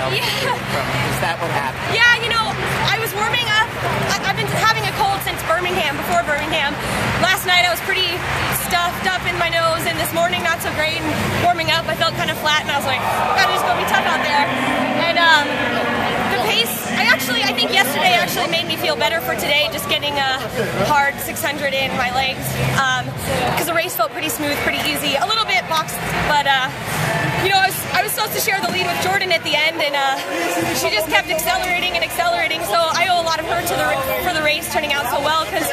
well. Is that what happened? Yeah, you know, I was warming up. I've been having a cold since Birmingham, before Birmingham. Last night I was pretty stuffed up in my nose, and this morning not so great. And warming up, I felt kind of flat, and I was like, gotta just go be tough out there. And the pace, I think yesterday actually made me feel better for today, just getting a hard 600 in my legs. Because the race felt pretty smooth, pretty easy, a little bit boxed, but you know, I was supposed to share the lead with Jordan at the end, and she just kept accelerating and accelerating. So I owe a lot of her for the race turning out so well, because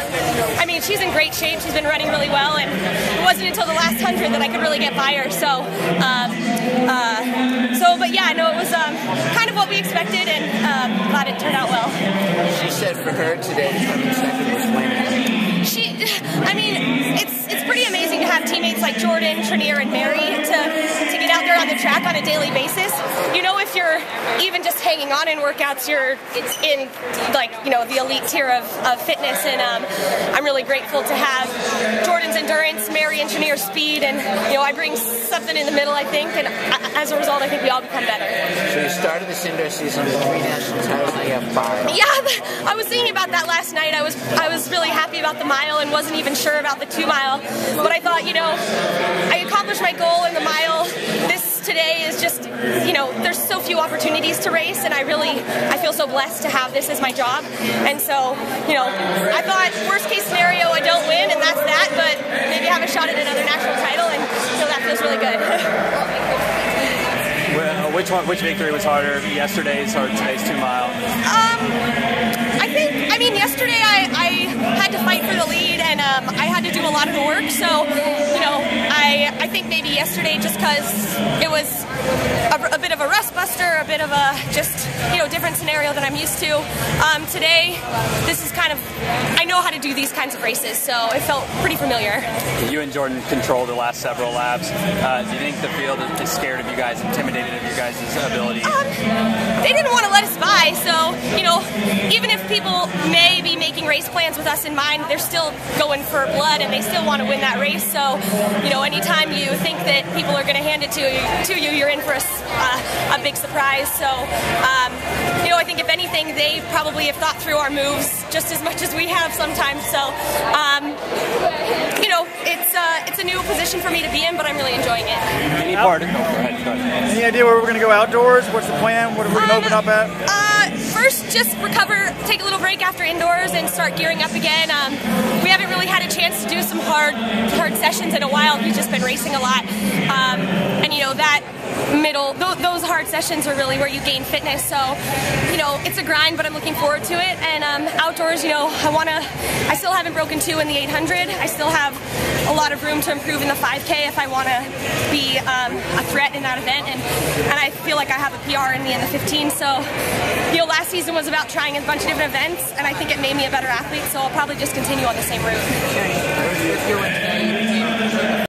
I mean, she's in great shape. She's been running really well, and it wasn't until the last 100 that I could really get by her. So, but yeah, no, it was kind of what we expected, and glad it turned out well. She said for her today, coming second was winning. I mean, it's pretty amazing to have teammates like Jordan, Trenier, and Mary to get out there on the track on a daily basis. You know, if you're even just hanging on in workouts, you're in, like, you know, the elite tier of fitness, and I'm really grateful to have Jordan's endurance, Mary and Trenier's speed, and, you know, I bring something in the middle, I think, and as a result, I think we all become better. So you started this indoor season with 3 national titles, now you have 5. Yeah, I was thinking about that last night. I was really happy about the mile and wasn't even sure about the 2 mile, but I thought, you know, I accomplished my goal in the mile. This today is just, you know, there's so few opportunities to race, and I feel so blessed to have this as my job. And so, you know, I thought worst case scenario I don't win, and that's that, but maybe have a shot at another national title, and so that feels really good. Well, which victory was harder, yesterday's or today's 2 mile? I mean, yesterday I had to fight for the lead, and I had to do a lot of the work, so, you know, I think maybe yesterday, just because it was a bit of a rust buster, a bit of a just, you know, different scenario than I'm used to. Today, this is kind of, I know how to do these kinds of races, so it felt pretty familiar. You and Jordan controlled the last several laps. Do you think the field is scared of you guys, intimidated of you guys' ability? They didn't want to let us by, so, you know, even if people may be making race plans with us in mind, they're still going for blood, and they still want to win that race. So, you know, anytime you think that people are going to hand it to you, you're in for a big surprise. So, you know, I think if anything, they probably have thought through our moves just as much as we have sometimes. So, you know, it's a new position for me to be in, but I'm really enjoying it. Any part of it? Go ahead. Any idea where we're going to go outdoors? What's the plan? What are we going to open up at? First, just recover, take a little break after indoors, and start gearing up again. We haven't really had a chance to do some hard sessions in a while. We've just been racing a lot, and you know, that those hard sessions are really where you gain fitness. So, you know, it's a grind, but I'm looking forward to it. And outdoors, you know, I still haven't broken 2 in the 800. I still have a lot of room to improve in the 5K if I want to be a threat in that event, and I feel like I have a PR in me in the 15. So, you know, last season was about trying a bunch of different events, and I think it made me a better athlete, so I'll probably just continue on the same route.